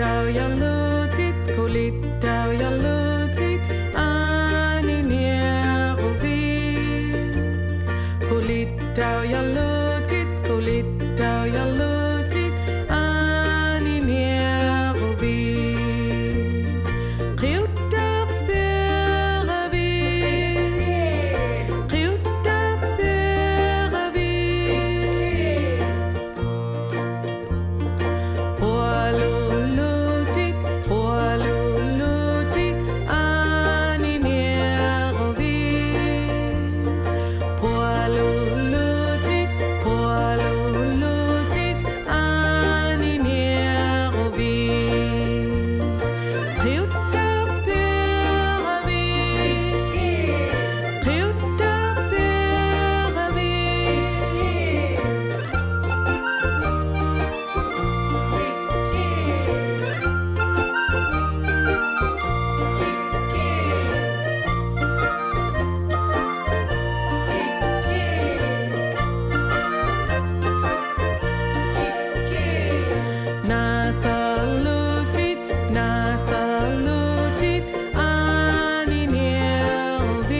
Kulitau jalutit, kulitau jalutit, ani nierovit. Kulitau jalutit, kulitau jalutit, ani nierovit. Riutar peravit, riutar peravit. Pualulutit, pualulutit, ani nierovit. Pualulutit, pualulutit, ani nierovit. Riutar peravit, riutar peravit. Nasalutit, nasalutit, ani nierovit.